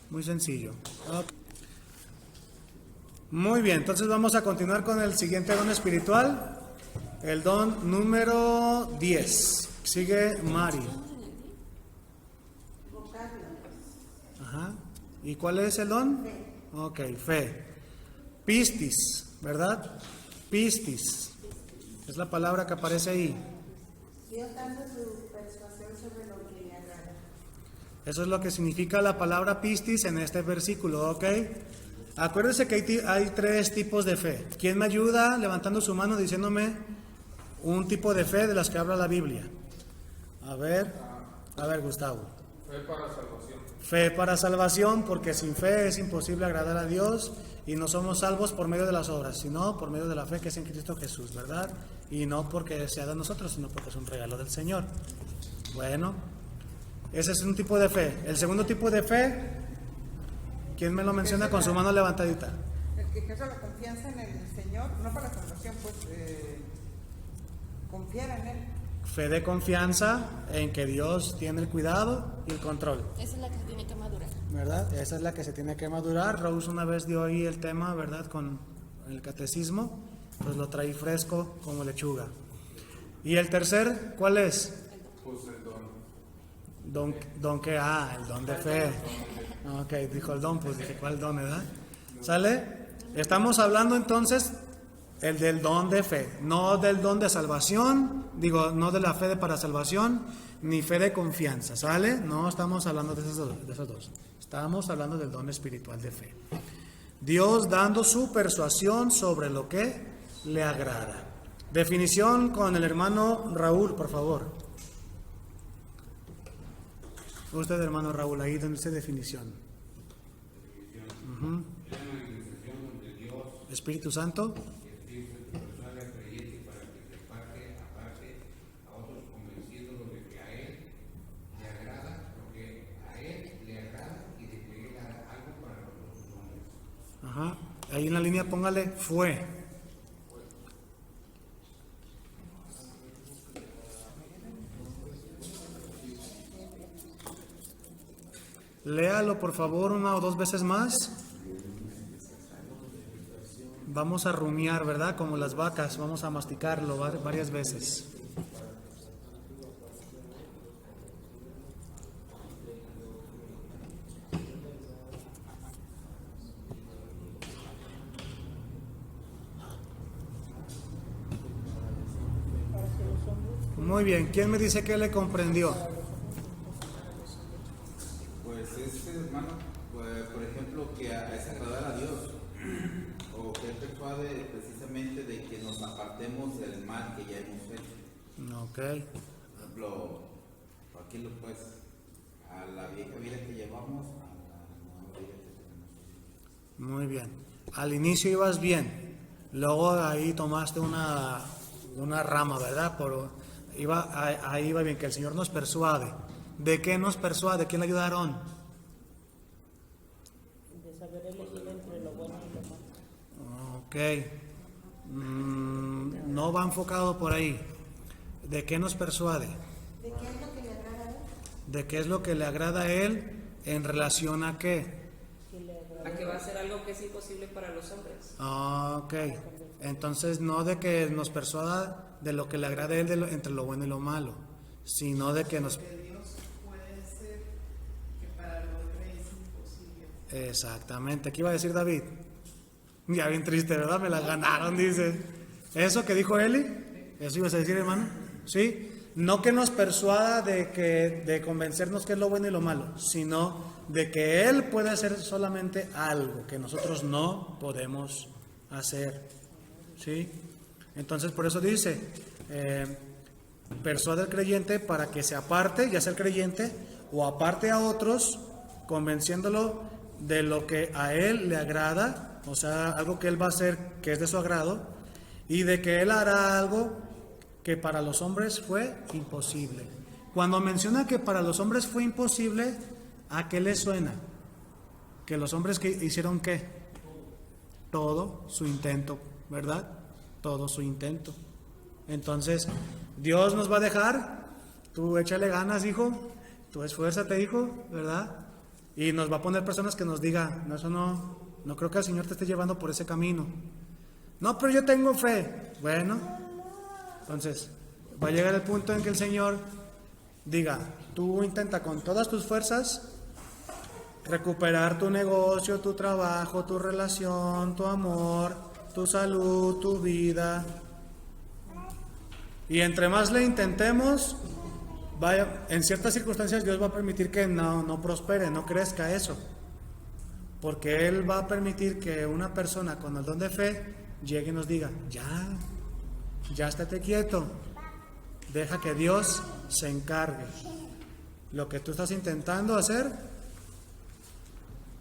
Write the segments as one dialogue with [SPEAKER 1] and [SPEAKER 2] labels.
[SPEAKER 1] Muy sencillo. Muy bien, entonces vamos a continuar con el siguiente don espiritual, el don número 10. Sigue Mari. Ajá. ¿Y cuál es el don? Ok, fe. Pistis, ¿verdad? Pistis. Es la palabra que aparece ahí.
[SPEAKER 2] Dios dando su persuasión sobre lo que le agrada.
[SPEAKER 1] Eso es lo que significa la palabra pistis en este versículo, ¿ok? Acuérdense que hay tres tipos de fe. ¿Quién me ayuda levantando su mano diciéndome un tipo de fe de las que habla la Biblia? A ver, Gustavo.
[SPEAKER 3] Fe para salvación.
[SPEAKER 1] Fe para salvación, porque sin fe es imposible agradar a Dios y no somos salvos por medio de las obras, sino por medio de la fe que es en Cristo Jesús, ¿verdad? Y no porque sea de nosotros, sino porque es un regalo del Señor. Bueno, ese es un tipo de fe. El segundo tipo de fe, ¿quién me lo menciona con su mano levantadita?
[SPEAKER 4] El que ejerce la confianza en el Señor, no para la salvación, pues confiar en Él.
[SPEAKER 1] Fe de confianza en que Dios tiene el cuidado y el control.
[SPEAKER 5] Esa es la que se tiene que madurar.
[SPEAKER 1] ¿Verdad? Esa es la que se tiene que madurar. Rose una vez dio ahí el tema, ¿verdad? Con el catecismo, pues lo traí fresco como lechuga. ¿Y el tercer, cuál es?
[SPEAKER 3] Pues el don.
[SPEAKER 1] Don que, el don de fe. Ok, dijo el don, pues dije, ¿cuál don, verdad? ¿Sale? Estamos hablando entonces el del don de fe, no del don de salvación, no de la fe para salvación, ni fe de confianza, ¿sale? No estamos hablando de esos dos. Estamos hablando del don espiritual de fe. Dios dando su persuasión sobre lo que le agrada. Definición con el hermano Raúl, por favor. Usted, hermano Raúl, ahí donde dice definición. Espíritu Santo. Ajá. Ahí en la línea póngale fue. Léalo por favor una o dos veces más. Vamos a rumiar, ¿verdad? Como las vacas, vamos a masticarlo varias veces. Muy bien, ¿quién me dice que le comprendió?
[SPEAKER 6] Pues hermano, pues, por ejemplo, que es agradar a Dios, o que Él persuade precisamente de que nos apartemos del mal que ya hemos hecho.
[SPEAKER 1] Ok.
[SPEAKER 6] Por ejemplo, aquí lo pues, a la vieja vida que llevamos, a la nueva vida que tenemos.
[SPEAKER 1] Muy bien. Al inicio ibas bien, luego ahí tomaste una rama, ¿verdad? Ahí iba bien, que el Señor nos persuade. ¿De qué nos persuade? ¿Quién le ayudaron?
[SPEAKER 2] De saber elegir entre lo bueno y lo malo.
[SPEAKER 1] Ok. No va enfocado por ahí. ¿De qué nos persuade?
[SPEAKER 2] ¿De qué es lo que le agrada a Él?
[SPEAKER 1] ¿De qué es lo que le agrada a Él en relación a qué?
[SPEAKER 7] A que va a ser algo que es imposible para los hombres.
[SPEAKER 1] Ok. Entonces no de que nos persuada de lo que le agrada a Él entre lo bueno y lo malo, sino de que nos...
[SPEAKER 4] Dios puede ser que para lo hombre es imposible.
[SPEAKER 1] Exactamente. ¿Qué iba a decir David? Ya bien triste, ¿verdad? Me la ganaron, dice. ¿Eso que dijo Eli? ¿Eso ibas a decir, hermano? ¿Sí? No que nos persuada de convencernos que es lo bueno y lo malo, sino de que Él puede hacer solamente algo que nosotros no podemos hacer. ¿Sí? Entonces por eso dice, persuade al creyente para que se aparte, ya sea el creyente, o aparte a otros, convenciéndolo de lo que a él le agrada, o sea, algo que él va a hacer que es de su agrado, y de que él hará algo que para los hombres fue imposible. Cuando menciona que para los hombres fue imposible, ¿a qué le suena? Que los hombres que hicieron ¿qué? Todo su intento, ¿verdad? Todo su intento. Entonces, Dios nos va a dejar, tú échale ganas, hijo, tú esfuérzate, hijo, ¿verdad? Y nos va a poner personas que nos digan, no, eso no creo que el Señor te esté llevando por ese camino. No, pero yo tengo fe. Bueno, entonces va a llegar el punto en que el Señor diga, tú intenta con todas tus fuerzas recuperar tu negocio, tu trabajo, tu relación, tu amor, tu salud, tu vida. Y entre más le intentemos, en ciertas circunstancias Dios va a permitir que no prospere, no crezca eso. Porque Él va a permitir que una persona con el don de fe llegue y nos diga, ya estate quieto, deja que Dios se encargue. Lo que tú estás intentando hacer,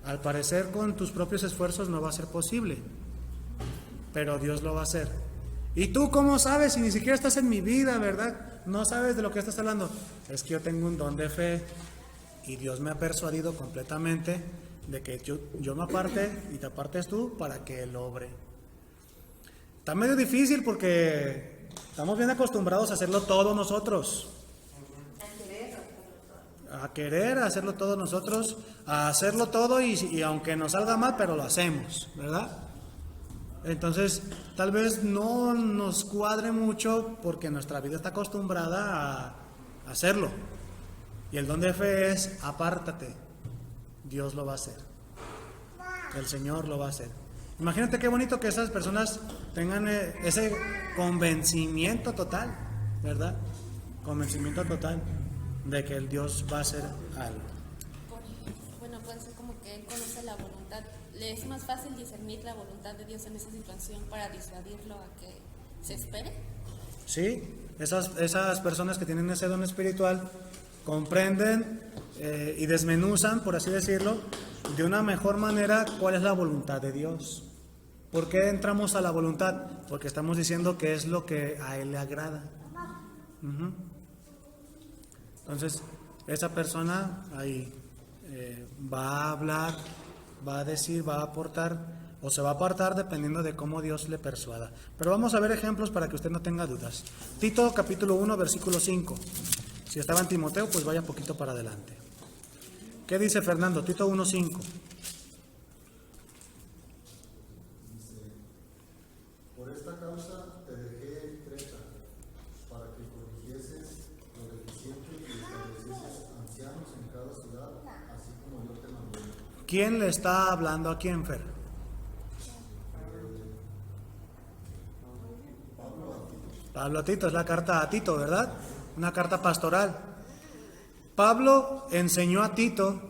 [SPEAKER 1] al parecer con tus propios esfuerzos no va a ser posible, pero Dios lo va a hacer. ¿Y tú cómo sabes si ni siquiera estás en mi vida, verdad? No sabes de lo que estás hablando. Es que yo tengo un don de fe y Dios me ha persuadido completamente de que yo me aparte y te apartes tú para que Él obre. Está medio difícil porque estamos bien acostumbrados a hacerlo todo nosotros. A querer hacerlo todo nosotros, a hacerlo todo y aunque nos salga mal, pero lo hacemos, ¿verdad? Entonces, tal vez no nos cuadre mucho porque nuestra vida está acostumbrada a hacerlo. Y el don de fe es, apártate, Dios lo va a hacer. El Señor lo va a hacer. Imagínate qué bonito que esas personas tengan ese convencimiento total, ¿verdad? Convencimiento total de que el Dios va a hacer algo.
[SPEAKER 5] Bueno, puede ser como que Él conoce la voluntad. Le es más fácil discernir la voluntad de Dios en esa situación para disuadirlo a que se espere.
[SPEAKER 1] Sí, esas personas que tienen ese don espiritual comprenden y desmenuzan, por así decirlo, de una mejor manera cuál es la voluntad de Dios. ¿Por qué entramos a la voluntad? Porque estamos diciendo que es lo que a Él le agrada. Entonces, esa persona ahí va a hablar, va a decir, va a aportar o se va a apartar dependiendo de cómo Dios le persuada. Pero vamos a ver ejemplos para que usted no tenga dudas. Tito capítulo 1 versículo 5. Si estaba en Timoteo, pues vaya poquito para adelante. ¿Qué dice Fernando? Tito 1:5.
[SPEAKER 8] Por esta causa te dejé en Creta, para que corrigieses lo deficiente y establecieses ancianos en cada ciudad, así como yo te mandé.
[SPEAKER 1] ¿Quién le está hablando a quién, Fer? Pablo a Tito, es la carta a Tito, ¿verdad? Una carta pastoral. Pablo enseñó a Tito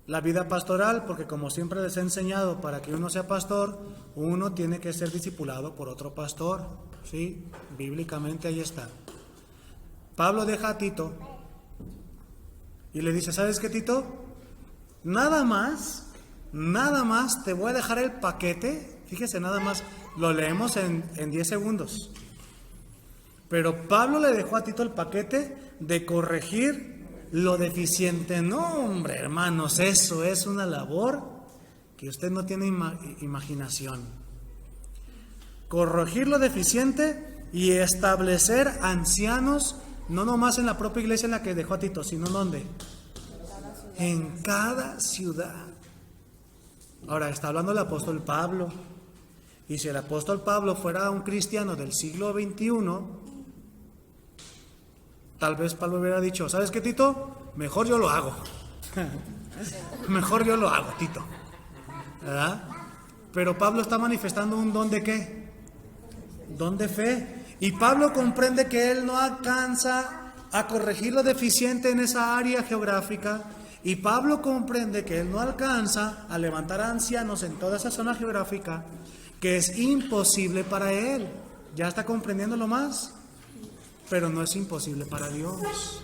[SPEAKER 1] la vida pastoral porque, como siempre les he enseñado, para que uno sea pastor, uno tiene que ser discipulado por otro pastor. ¿Sí? Bíblicamente ahí está. Pablo deja a Tito y le dice, ¿sabes qué, Tito? Nada más te voy a dejar el paquete. Fíjese, nada más, lo leemos en 10 segundos. Pero Pablo le dejó a Tito el paquete de corregir lo deficiente. No, hombre, hermanos, eso es una labor que usted no tiene imaginación. Corregir lo deficiente y establecer ancianos, no nomás en la propia iglesia en la que dejó a Tito, sino ¿dónde? En cada ciudad. Ahora, está hablando el apóstol Pablo. Y si el apóstol Pablo fuera un cristiano del siglo XXI, tal vez Pablo hubiera dicho, ¿sabes qué, Tito? Mejor yo lo hago. Mejor yo lo hago, Tito. ¿Verdad? Pero Pablo está manifestando un don de ¿qué? Don de fe. Y Pablo comprende que él no alcanza a corregir lo deficiente en esa área geográfica. Y Pablo comprende que él no alcanza a levantar a ancianos en toda esa zona geográfica, que es imposible para él. ¿Ya está comprendiéndolo más? Pero no es imposible para Dios.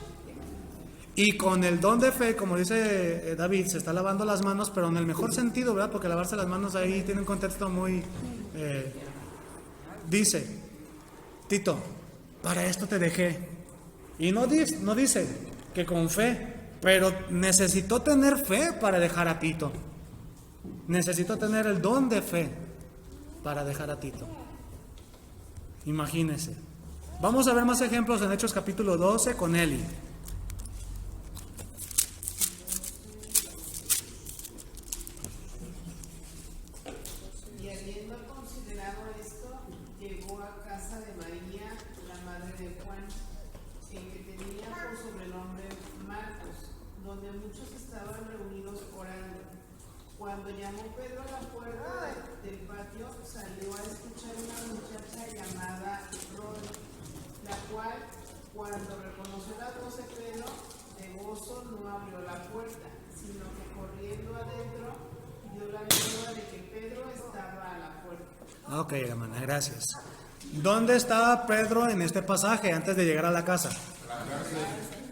[SPEAKER 1] Y con el don de fe, como dice David, se está lavando las manos, pero en el mejor sentido, ¿verdad? Porque lavarse las manos ahí tiene un contexto muy... dice, Tito, para esto te dejé. Y no dice que con fe, pero necesitó tener fe para dejar a Tito. Necesitó tener el don de fe para dejar a Tito. Imagínese. Vamos a ver más ejemplos en Hechos capítulo 12 con Eli.
[SPEAKER 4] Cuando llamó Pedro a la puerta del patio, salió a escuchar una muchacha llamada Rodi, la cual, cuando reconoció la voz de Pedro, de gozo no abrió la puerta, sino que corriendo adentro dio la nueva de que Pedro estaba a la puerta.
[SPEAKER 1] Ok, hermana, gracias. ¿Dónde estaba Pedro en este pasaje antes de llegar a la casa?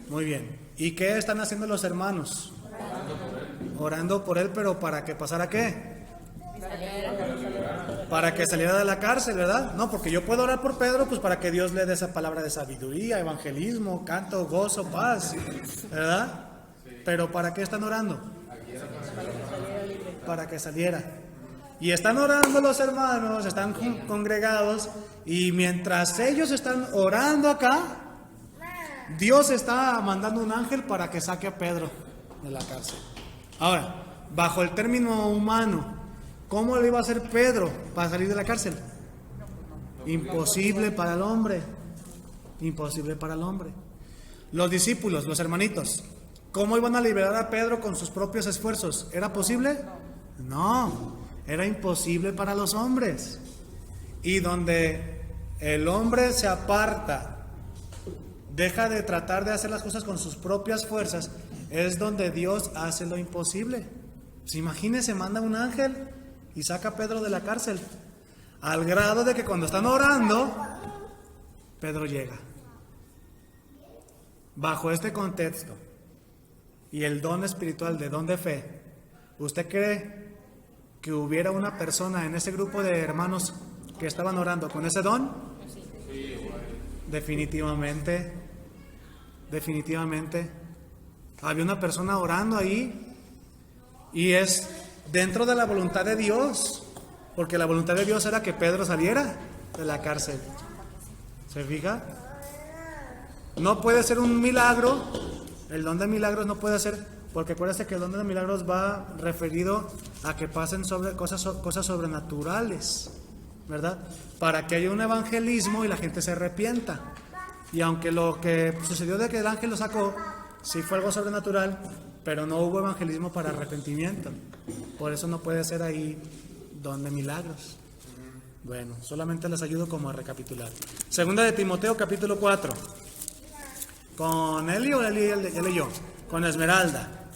[SPEAKER 1] Muy bien. ¿Y qué están haciendo los hermanos? Orando por él, pero ¿para que pasara qué? Para que saliera de la cárcel, ¿verdad? No, porque yo puedo orar por Pedro, pues para que Dios le dé esa palabra de sabiduría, evangelismo, canto, gozo, paz, ¿verdad? Pero ¿para qué están orando? Para que saliera. Y están orando los hermanos, están congregados, y mientras ellos están orando acá, Dios está mandando un ángel para que saque a Pedro de la cárcel. Ahora, bajo el término humano, ¿cómo le iba a hacer Pedro para salir de la cárcel? Imposible para el hombre. Imposible para el hombre. Los discípulos, los hermanitos, ¿cómo iban a liberar a Pedro con sus propios esfuerzos? ¿Era posible? No, era imposible para los hombres. Y donde el hombre se aparta, deja de tratar de hacer las cosas con sus propias fuerzas, es donde Dios hace lo imposible. Pues imagínense, manda un ángel y saca a Pedro de la cárcel, al grado de que cuando están orando, Pedro llega. Bajo este contexto y el don espiritual de don de fe, ¿usted cree que hubiera una persona en ese grupo de hermanos que estaban orando con ese don? Definitivamente, definitivamente. Había una persona orando ahí, y es dentro de la voluntad de Dios, porque la voluntad de Dios era que Pedro saliera de la cárcel. ¿Se fija? No puede ser un milagro, el don de milagros no puede ser, porque acuérdense que el don de milagros va referido a que pasen sobre cosas sobrenaturales, ¿verdad? Para que haya un evangelismo y la gente se arrepienta. Y aunque lo que sucedió de que el ángel lo sacó, sí fue algo sobrenatural, pero no hubo evangelismo para arrepentimiento. Por eso no puede ser ahí don de milagros. Bueno, solamente les ayudo como a recapitular. Segunda de Timoteo, capítulo 4. ¿Con Eli o Eli ya leyó? Con Esmeralda.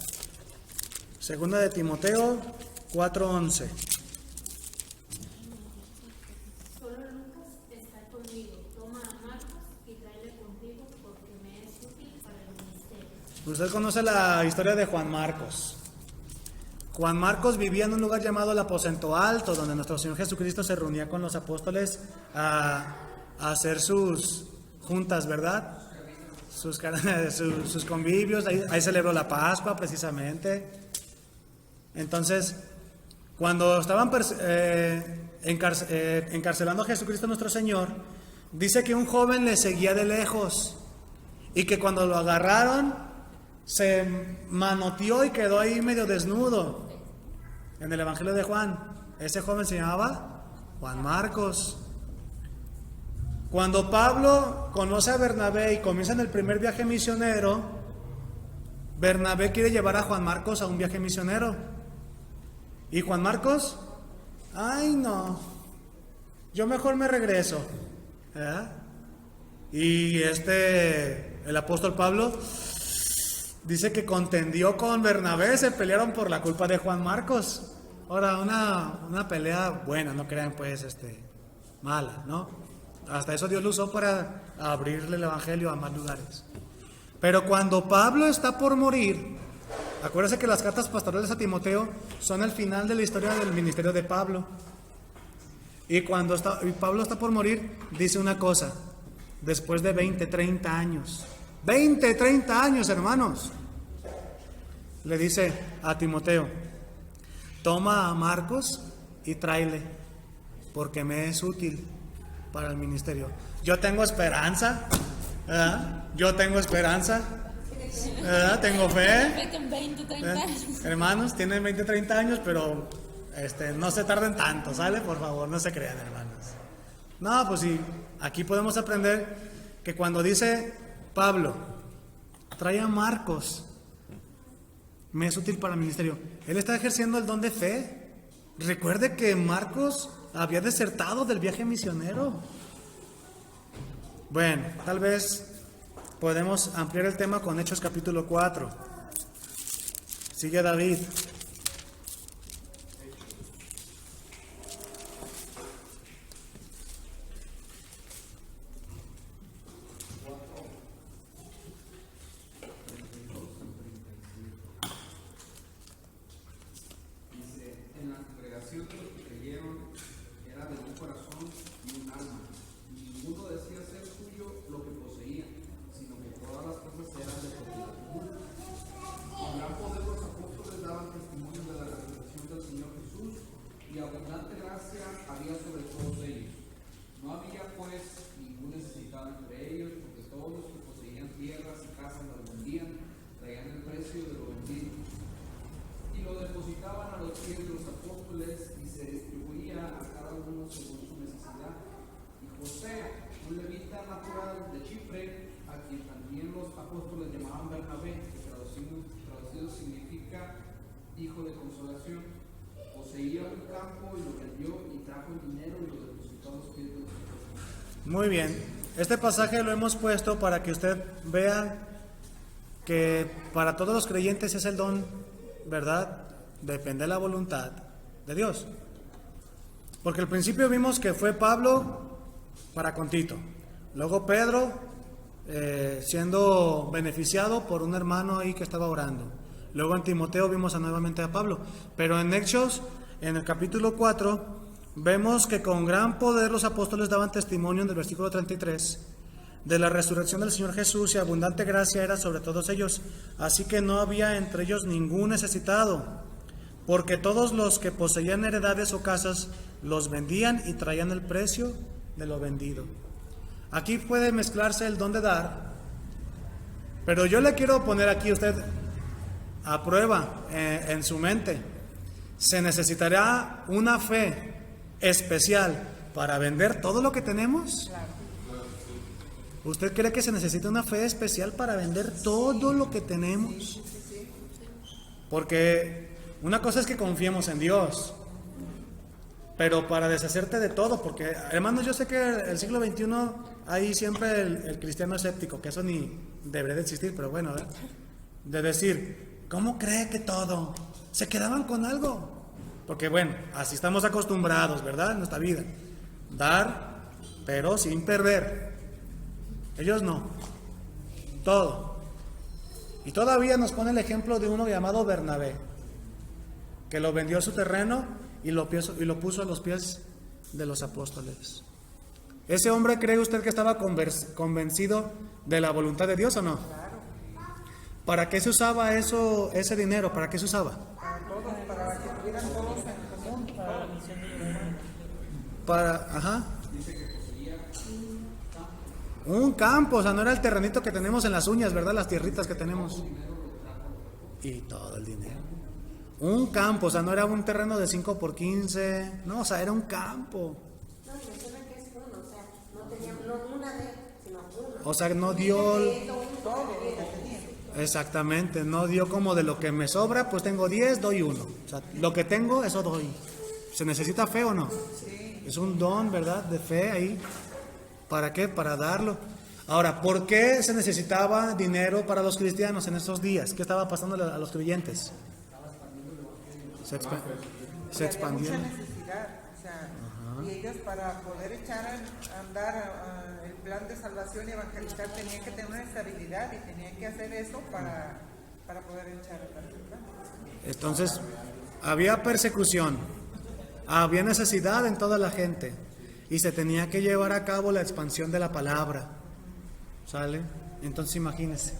[SPEAKER 1] Segunda de Timoteo 4:11.
[SPEAKER 9] Solo Lucas está conmigo. Toma a Marcos y tráele contigo porque me es útil para el ministerio.
[SPEAKER 1] Usted conoce la historia de Juan Marcos. Juan Marcos vivía en un lugar llamado el Aposento Alto, donde nuestro Señor Jesucristo se reunía con los apóstoles a hacer sus juntas, ¿verdad? Sus convivios. Ahí celebró la Pascua precisamente. Entonces, cuando estaban encarcelando a Jesucristo nuestro Señor, dice que un joven le seguía de lejos y que cuando lo agarraron se manoteó y quedó ahí medio desnudo. En el Evangelio de Juan, ese joven se llamaba Juan Marcos. Cuando Pablo conoce a Bernabé y comienzan el primer viaje misionero, Bernabé quiere llevar a Juan Marcos a un viaje misionero. Y Juan Marcos, ay no, yo mejor me regreso. Y el apóstol Pablo dice que contendió con Bernabé, se pelearon por la culpa de Juan Marcos. Ahora, una pelea buena, no crean pues mala, ¿no? Hasta eso Dios lo usó para abrirle el evangelio a más lugares. Pero cuando Pablo está por morir, acuérdense que las cartas pastorales a Timoteo son el final de la historia del ministerio de Pablo. Y cuando Pablo está por morir, dice una cosa, después de 20, 30 años. 20, 30 años, hermanos. Le dice a Timoteo, toma a Marcos y tráele, porque me es útil para el ministerio. Yo tengo esperanza, ¿verdad? Yo tengo esperanza, ¿verdad? Tengo fe.
[SPEAKER 5] Con 20, 30 años.
[SPEAKER 1] Hermanos, tienen 20, 30 años, pero no se tarden tanto, ¿sale? Por favor, no se crean, hermanos. No, pues sí, aquí podemos aprender que cuando dice Pablo, trae a Marcos, me es útil para el ministerio. Él está ejerciendo el don de fe. Recuerde que Marcos había desertado del viaje misionero. Bueno, tal vez podemos ampliar el tema con Hechos capítulo 4. Sigue David.
[SPEAKER 10] Hijo de consolación, poseía un campo y lo vendió y trajo el dinero y lo depositó a los pies de los apóstoles.
[SPEAKER 1] Muy bien, este pasaje lo hemos puesto para que usted vea que para todos los creyentes es el don, ¿verdad? Depende de la voluntad de Dios. Porque al principio vimos que fue Pablo para con Tito, luego Pedro siendo beneficiado por un hermano ahí que estaba orando. Luego en Timoteo vimos nuevamente a Pablo, pero en Hechos, en el capítulo 4, vemos que con gran poder los apóstoles daban testimonio en el versículo 33 de la resurrección del Señor Jesús, y abundante gracia era sobre todos ellos. Así que no había entre ellos ningún necesitado, porque todos los que poseían heredades o casas los vendían y traían el precio de lo vendido. Aquí puede mezclarse el don de dar, pero yo le quiero poner aquí a usted a prueba en su mente. Se necesitará una fe especial para vender todo lo que tenemos. ¿Usted cree que se necesita una fe especial para vender todo lo que tenemos? Porque una cosa es que confiemos en Dios, pero para deshacerte de todo, porque hermanos, yo sé que el siglo XXI hay siempre el cristiano escéptico, que eso ni debería de existir, pero bueno, de decir, ¿cómo cree que todo? ¿Se quedaban con algo? Porque bueno, así estamos acostumbrados, ¿verdad? En nuestra vida. Dar, pero sin perder. Ellos no. Todo. Y todavía nos pone el ejemplo de uno llamado Bernabé, que lo vendió su terreno y lo puso a los pies de los apóstoles. ¿Ese hombre cree usted que estaba convencido de la voluntad de Dios o no? ¿Para qué se usaba ese dinero? ¿Para qué se usaba?
[SPEAKER 4] Para todos, para que tuvieran todos en común, para la misión de Dios.
[SPEAKER 1] Ajá. Un campo, o sea, no era el terrenito que tenemos en las uñas, ¿verdad? Las tierritas que tenemos. Y todo el dinero. Un campo, o sea, no era un terreno de 5 por 15, no, o sea, era un campo.
[SPEAKER 2] No, menciona que es uno, o sea, no tenía, no una de, sino uno.
[SPEAKER 1] O sea, no dio... Exactamente, no dio como de lo que me sobra, pues tengo 10, doy 1. O sea, lo que tengo, eso doy. ¿Se necesita fe o no? Sí. Es un don, ¿verdad? De fe ahí. ¿Para qué? Para darlo. Ahora, ¿por qué se necesitaba dinero para los cristianos en estos días? ¿Qué estaba pasando a los creyentes? Se expandieron.
[SPEAKER 4] Había mucha necesidad, o sea, y ellos para poder echar a andar el plan de salvación y evangelizar tenían que tener una estabilidad y tenían que hacer eso para poder echar a andar el plan. Entonces,
[SPEAKER 1] había persecución, había necesidad en toda la gente y se tenía que llevar a cabo la expansión de la palabra. ¿Sale? Entonces imagínense.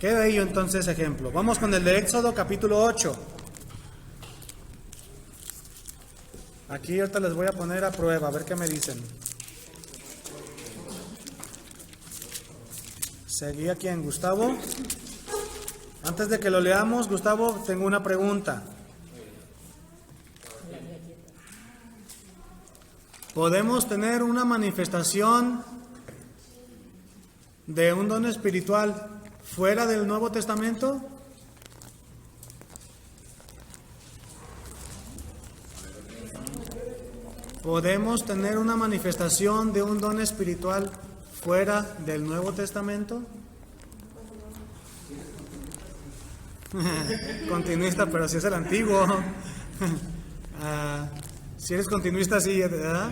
[SPEAKER 1] Qué bello entonces ejemplo. Vamos con el de Éxodo capítulo 8. Aquí ahorita les voy a poner a prueba, a ver qué me dicen. Seguí aquí en Gustavo. Antes de que lo leamos, Gustavo, tengo una pregunta. ¿Podemos tener una manifestación de un don espiritual fuera del Nuevo Testamento? ¿podemos tener una manifestación de un don espiritual fuera del Nuevo Testamento? Continuista, pero si es el antiguo. Si eres continuista, sí, ¿verdad?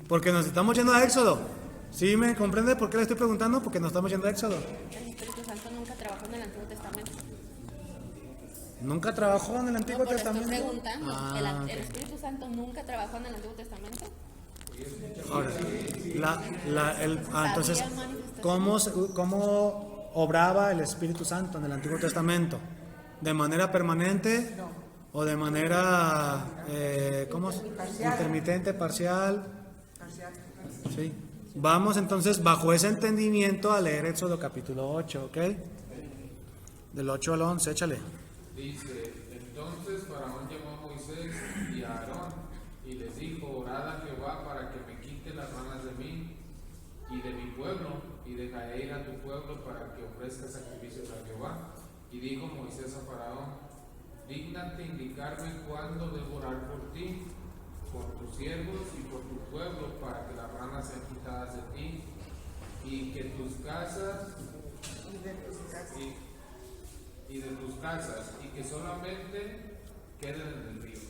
[SPEAKER 1] Porque nos estamos yendo a Éxodo. ¿Sí me comprende por qué le estoy preguntando? Porque nos estamos yendo a Éxodo.
[SPEAKER 5] El Espíritu Santo nunca trabajó en el Antiguo Testamento.
[SPEAKER 1] ¿Nunca trabajó en el Antiguo
[SPEAKER 5] No, pero
[SPEAKER 1] Testamento?
[SPEAKER 5] estoy preguntando. ¿El Espíritu Santo nunca trabajó en el Antiguo Testamento?
[SPEAKER 1] Ahora, entonces, ¿cómo obraba el Espíritu Santo en el Antiguo Testamento? ¿De manera permanente o de manera intermitente, parcial? Sí. Vamos entonces bajo ese entendimiento a leer Éxodo capítulo 8, ¿ok? Del 8 al 11, échale.
[SPEAKER 3] Dice, entonces Faraón llamó a Moisés y a Aarón y les dijo, orad a Jehová para que me quite las ranas de mí y de mi pueblo, y dejaré ir a tu pueblo para que ofrezca sacrificios a Jehová. Y dijo Moisés a Faraón, dígnate indicarme cuándo debo orar por ti, por tus siervos y por tu pueblo, para que las ranas sean quitadas de ti, y que tus casas y de tus casas, y que solamente queden en el río.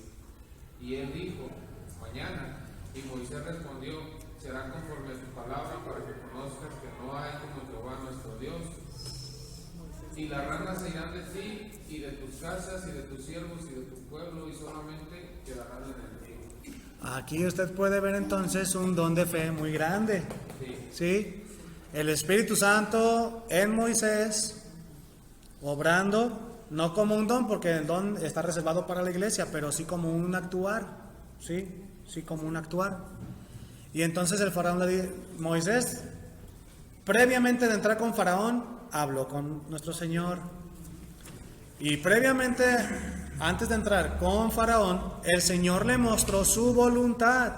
[SPEAKER 3] Y él dijo, mañana. Y Moisés respondió, será conforme a tu palabra, para que conozcas que no hay como Jehová nuestro Dios. Y las ranas se irán de ti, y de tus casas, y de tus siervos, y de tu pueblo, y solamente quedarán en el río.
[SPEAKER 1] Aquí usted puede ver entonces un don de fe muy grande. ¿Sí? El Espíritu Santo en Moisés, obrando, no como un don, porque el don está reservado para la iglesia, pero sí como un actuar. ¿Sí? Sí, como un actuar. Y entonces el faraón le dice, Moisés, previamente de entrar con Faraón, habló con nuestro Señor. Y previamente, antes de entrar con Faraón, el Señor le mostró su voluntad.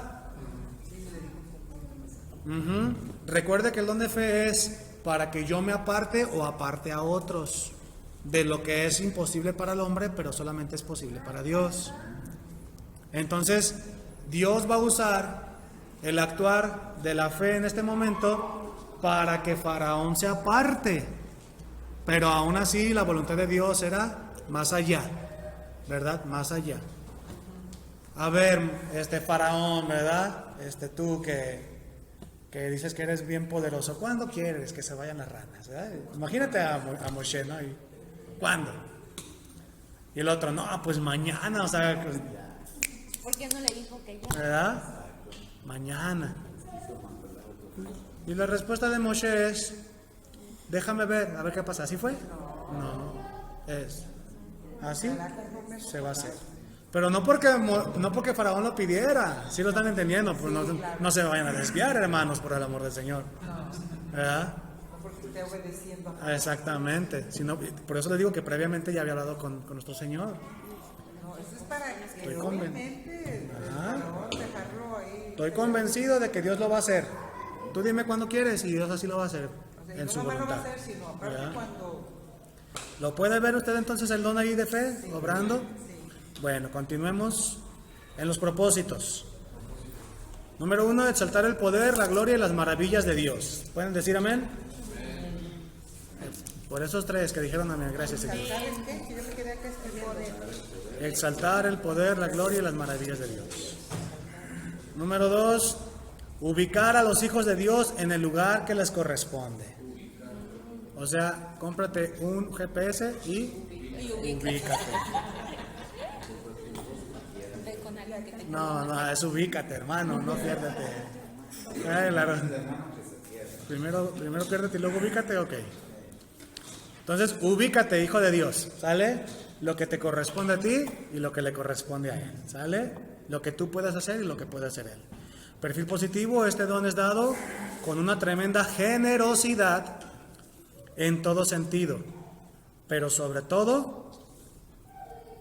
[SPEAKER 1] Recuerde que el don de fe es para que yo me aparte o aparte a otros de lo que es imposible para el hombre, pero solamente es posible para Dios. Entonces, Dios va a usar el actuar de la fe en este momento para que Faraón se aparte. Pero aún así la voluntad de Dios era más allá, ¿verdad? Más allá. A ver, Faraón, ¿verdad? Tú que dices que eres bien poderoso, ¿cuándo quieres que se vayan las ranas? ¿Verdad? Imagínate a Moshe, ¿no? ¿Cuándo? Y el otro, no, pues mañana, o sea...
[SPEAKER 5] ¿Por qué no le dijo que ya?
[SPEAKER 1] ¿Verdad? Mañana. Y la respuesta de Moshe es, déjame ver, a ver qué pasa. ¿Así fue? No. Es así se va a hacer. Pero no porque Faraón lo pidiera. Si lo están entendiendo, pues no se vayan a desviar, hermanos, por el amor del Señor. ¿Verdad?
[SPEAKER 11] No porque esté obedeciendo.
[SPEAKER 1] Exactamente. Por eso le digo que previamente ya había hablado con nuestro Señor.
[SPEAKER 11] No, eso es para que obviamente dejarlo ahí.
[SPEAKER 1] Estoy convencido de que Dios lo va a hacer. Tú dime cuándo quieres y Dios así lo va a hacer.
[SPEAKER 11] O sea,
[SPEAKER 1] en
[SPEAKER 11] no
[SPEAKER 1] su
[SPEAKER 11] nomás
[SPEAKER 1] voluntad.
[SPEAKER 11] lo va a hacer, sino aparte
[SPEAKER 1] ¿verdad?
[SPEAKER 11] cuando...
[SPEAKER 1] ¿Lo puede ver usted entonces el don ahí de fe,
[SPEAKER 11] Sí,
[SPEAKER 1] obrando?
[SPEAKER 11] sí.
[SPEAKER 1] Bueno, continuemos en los propósitos. Número 1, exaltar el poder, la gloria y las maravillas de Dios. ¿Pueden decir amén? Por esos tres que dijeron amén, gracias Señor.
[SPEAKER 11] ¿Sabes qué? Si yo me quedé acá escribiendo.
[SPEAKER 1] Exaltar el poder, la gloria y las maravillas de Dios. Número 2, ubicar a los hijos de Dios en el lugar que les corresponde. O sea, cómprate un GPS y ubícate. No, es ubícate, hermano, no piérdete. Primero piérdete y luego ubícate, ok. Entonces, ubícate, hijo de Dios, ¿sale? Lo que te corresponde a ti y lo que le corresponde a Él, ¿sale? Lo que tú puedes hacer y lo que puede hacer Él. Perfil positivo, este don es dado con una tremenda generosidad en todo sentido, pero sobre todo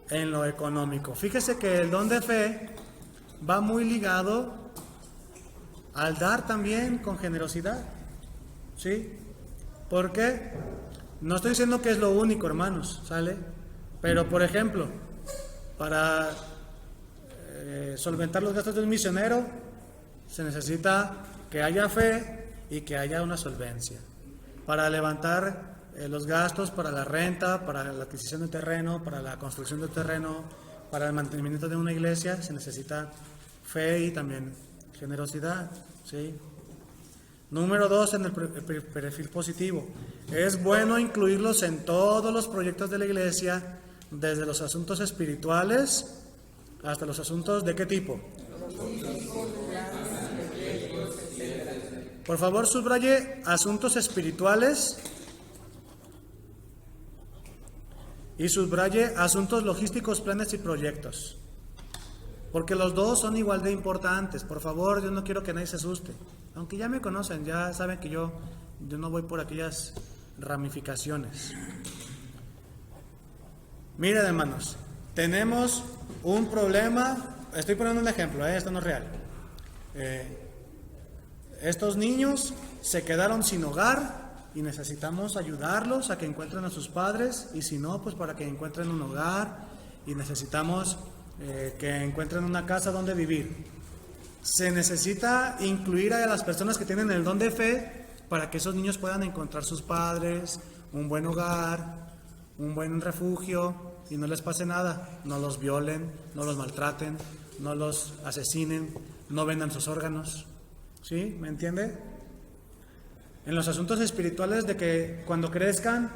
[SPEAKER 1] en lo económico. Fíjese que el don de fe va muy ligado al dar también con generosidad, ¿sí? ¿Por qué? No estoy diciendo que es lo único, hermanos, ¿sale? Pero, por ejemplo, para solventar los gastos de un misionero, se necesita que haya fe y que haya una solvencia. Para levantar los gastos para la renta, para la adquisición de terreno, para la construcción de terreno, para el mantenimiento de una iglesia, se necesita fe y también generosidad, ¿sí? Número 2, en el perfil positivo. Es bueno incluirlos en todos los proyectos de la iglesia, desde los asuntos espirituales hasta los asuntos ¿de qué tipo? Por favor, subraye asuntos espirituales y subraye asuntos logísticos, planes y proyectos. Porque los dos son igual de importantes. Por favor, yo no quiero que nadie se asuste. Aunque ya me conocen, ya saben que yo no voy por aquellas ramificaciones. Miren, hermanos, tenemos un problema. Estoy poniendo un ejemplo, esto no es real. Estos niños se quedaron sin hogar y necesitamos ayudarlos a que encuentren a sus padres, y si no, pues para que encuentren un hogar, y necesitamos que encuentren una casa donde vivir. Se necesita incluir a las personas que tienen el don de fe para que esos niños puedan encontrar sus padres, un buen hogar, un buen refugio, y no les pase nada, no los violen, no los maltraten, no los asesinen, no vendan sus órganos. ¿Sí? ¿Me entiende? En los asuntos espirituales, de que cuando crezcan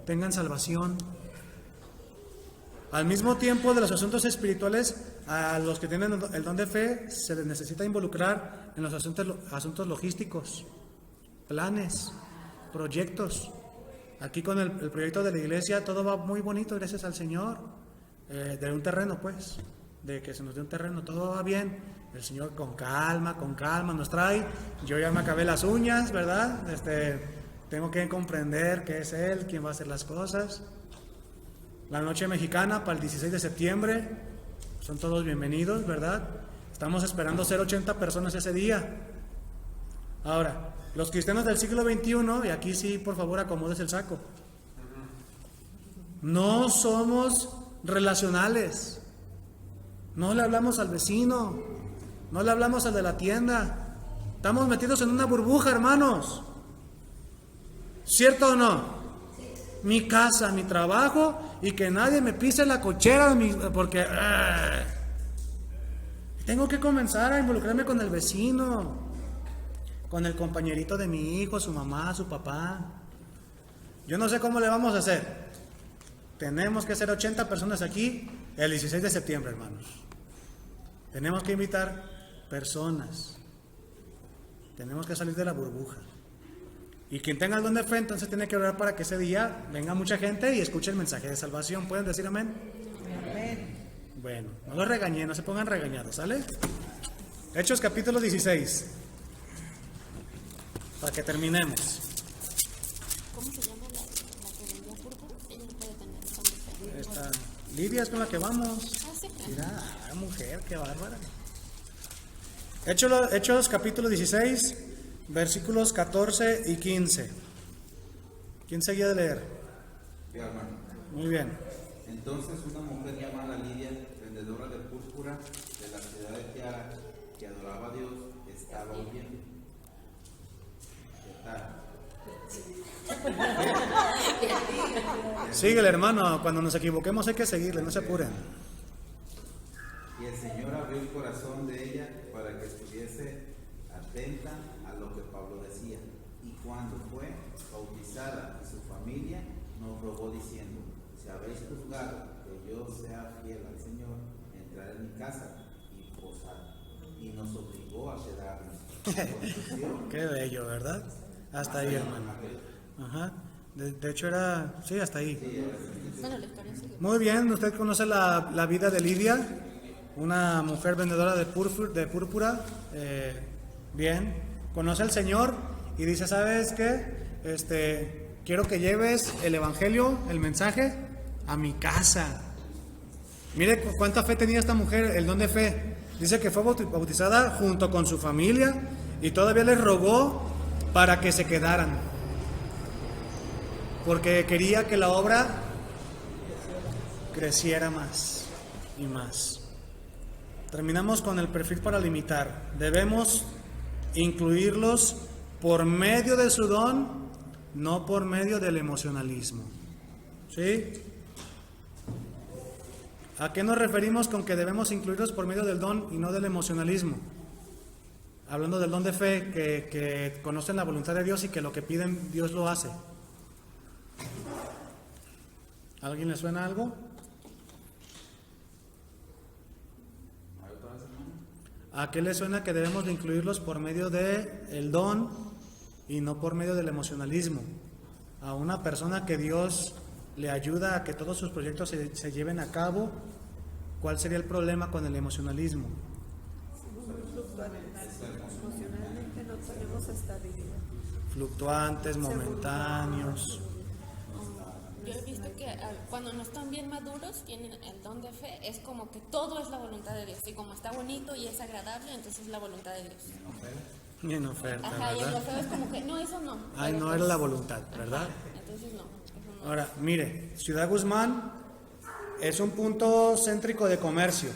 [SPEAKER 1] tengan salvación. Al mismo tiempo, de los asuntos espirituales, a los que tienen el don de fe se les necesita involucrar en los asuntos logísticos, planes, proyectos. Aquí con el proyecto de la iglesia todo va muy bonito, gracias al Señor, de un terreno, pues, de que se nos dé un terreno, todo va bien. El Señor con calma nos trae. Yo ya me acabé las uñas, ¿verdad? Tengo que comprender que es Él quien va a hacer las cosas. La noche mexicana para el 16 de septiembre, son todos bienvenidos, ¿verdad? Estamos esperando ser 80 personas ese día. Ahora, los cristianos del siglo XXI, y aquí sí, por favor, acomodes el saco. No somos relacionales. No le hablamos al vecino, no le hablamos al de la tienda. Estamos metidos en una burbuja, hermanos. ¿Cierto o no? Mi casa, mi trabajo, y que nadie me pise la cochera, porque tengo que comenzar a involucrarme con el vecino, con el compañerito de mi hijo, su mamá, su papá. Yo no sé cómo le vamos a hacer. Tenemos que ser 80 personas aquí el 16 de septiembre, hermanos. Tenemos que invitar personas. Tenemos que salir de la burbuja. Y quien tenga el don de fe, entonces tiene que orar para que ese día venga mucha gente y escuche el mensaje de salvación. ¿Pueden decir amén?
[SPEAKER 11] Amén.
[SPEAKER 1] Bueno, no los regañé, no se pongan regañados, ¿sale? Hechos capítulo 16. Para que terminemos.
[SPEAKER 5] ¿Cómo se llama la que vendía púrpura? Ella no puede tener esa mujer.
[SPEAKER 1] Esta Lidia es con la que vamos.
[SPEAKER 5] Ah, sí.
[SPEAKER 1] Mira, mujer, qué bárbara. Hechos capítulo 16, versículos 14 y 15. ¿Quién seguía de leer?
[SPEAKER 6] Sí, hermano.
[SPEAKER 1] Muy bien.
[SPEAKER 6] Entonces una mujer llamada Lidia, vendedora de púrpura de la ciudad de Tiara, que adoraba a Dios, estaba oyendo. ¿Qué tal?
[SPEAKER 1] Síguele, hermano. Cuando nos equivoquemos hay que seguirle, no se apuren.
[SPEAKER 6] Y el Señor abrió el corazón de ella para que estuviese atenta a lo que Pablo decía. Y cuando fue bautizada y su familia, nos rogó diciendo: si habéis juzgado que yo sea fiel al Señor, entrar en mi casa y posar. Y nos obligó a quedarnos.
[SPEAKER 1] Qué bello, ¿verdad? Hasta ahí, hermano. Ajá. De hecho era, sí, hasta ahí.
[SPEAKER 5] Bueno, la historia sigue.
[SPEAKER 1] Muy bien, usted conoce la vida de Lidia, una mujer vendedora de púrpura. Bien, conoce al Señor y dice: ¿sabes qué? Quiero que lleves el evangelio, el mensaje, a mi casa. Mire cuánta fe tenía esta mujer, el don de fe. Dice que fue bautizada junto con su familia y todavía les rogó para que se quedaran, porque quería que la obra creciera más y más. terminamos con el perfil para limitar. Debemos incluirlos por medio de su don, no por medio del emocionalismo. ¿Sí? ¿A qué nos referimos con que debemos incluirlos por medio del don y no del emocionalismo? Hablando del don de fe, que conocen la voluntad de Dios y que lo que piden Dios lo hace. ¿A alguien le suena algo? ¿A qué le suena que debemos de incluirlos por medio del don y no por medio del emocionalismo? A una persona que Dios le ayuda a que todos sus proyectos se lleven a cabo, ¿cuál sería el problema con el emocionalismo?
[SPEAKER 11] Emocionalmente no tenemos estabilidad.
[SPEAKER 1] Fluctuantes, momentáneos.
[SPEAKER 5] Yo he visto que cuando no están bien maduros, tienen el don de fe, es como que todo es la voluntad de Dios. Y como está bonito y es agradable, entonces es la voluntad de Dios.
[SPEAKER 1] Y en oferta,
[SPEAKER 5] Ajá, y en lo
[SPEAKER 1] ¿verdad?
[SPEAKER 5] feo es como que no, eso no.
[SPEAKER 1] Ay,
[SPEAKER 5] Pero
[SPEAKER 1] no era la voluntad, ¿verdad?
[SPEAKER 5] Ajá, entonces no, eso no.
[SPEAKER 1] Ahora, mire, Ciudad Guzmán es un punto céntrico de comercio.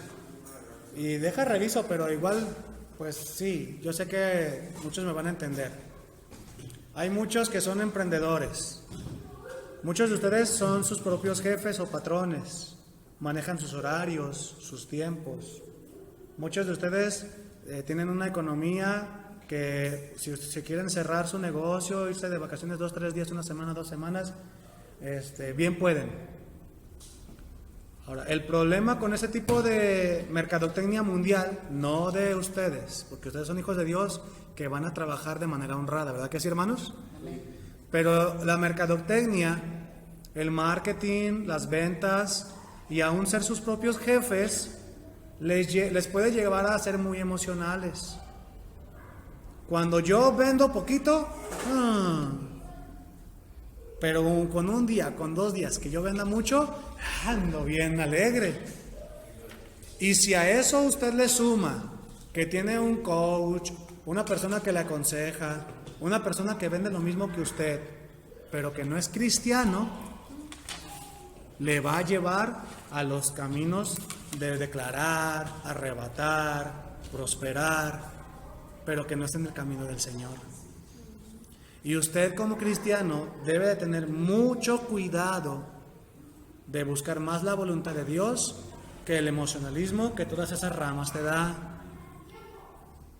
[SPEAKER 1] Y deja reviso, pero igual, pues sí, yo sé que muchos me van a entender. Hay muchos que son emprendedores. Muchos de ustedes son sus propios jefes o patrones. Manejan sus horarios, sus tiempos. Muchos de ustedes tienen una economía que si quieren cerrar su negocio, irse de vacaciones 2, 3 días, una semana, 2 semanas, bien pueden. Ahora, el problema con ese tipo de mercadotecnia mundial, no de ustedes, porque ustedes son hijos de Dios que van a trabajar de manera honrada, ¿verdad que sí, hermanos? Pero la mercadotecnia, el marketing, las ventas y aún ser sus propios jefes, les puede llevar a ser muy emocionales. Cuando yo vendo poquito, pero con un día, con 2 días que yo venda mucho, ando bien alegre. Y si a eso usted le suma que tiene un coach, una persona que le aconseja, una persona que vende lo mismo que usted, pero que no es cristiano, le va a llevar a los caminos de declarar, arrebatar, prosperar, pero que no es en el camino del Señor. Y usted como cristiano debe de tener mucho cuidado de buscar más la voluntad de Dios que el emocionalismo que todas esas ramas te da.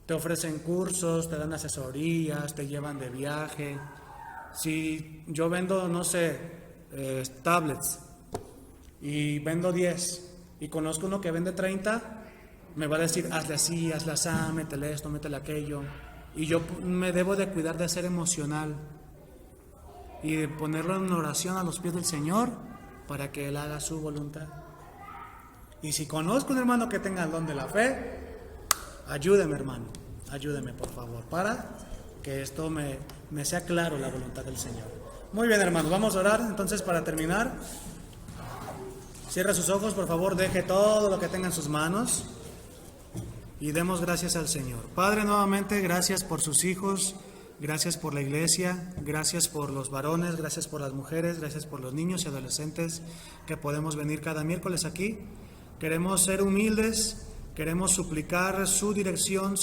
[SPEAKER 1] Te ofrecen cursos, te dan asesorías, te llevan de viaje. Si yo vendo, no sé, tablets y vendo 10 y conozco uno que vende 30, me va a decir, hazle así, hazle así, métele esto, métele aquello. Y yo me debo de cuidar de ser emocional y de ponerlo en oración a los pies del Señor para que Él haga su voluntad. Y si conozco un hermano que tenga el don de la fe, ayúdeme, hermano, ayúdeme por favor, para que esto me sea claro la voluntad del Señor. Muy bien, hermanos, vamos a orar entonces para terminar. Cierre sus ojos, por favor, deje todo lo que tenga en sus manos y demos gracias al Señor. Padre, nuevamente, gracias por sus hijos, gracias por la iglesia, gracias por los varones, gracias por las mujeres, gracias por los niños y adolescentes que podemos venir cada miércoles aquí. Queremos ser humildes, queremos suplicar su dirección,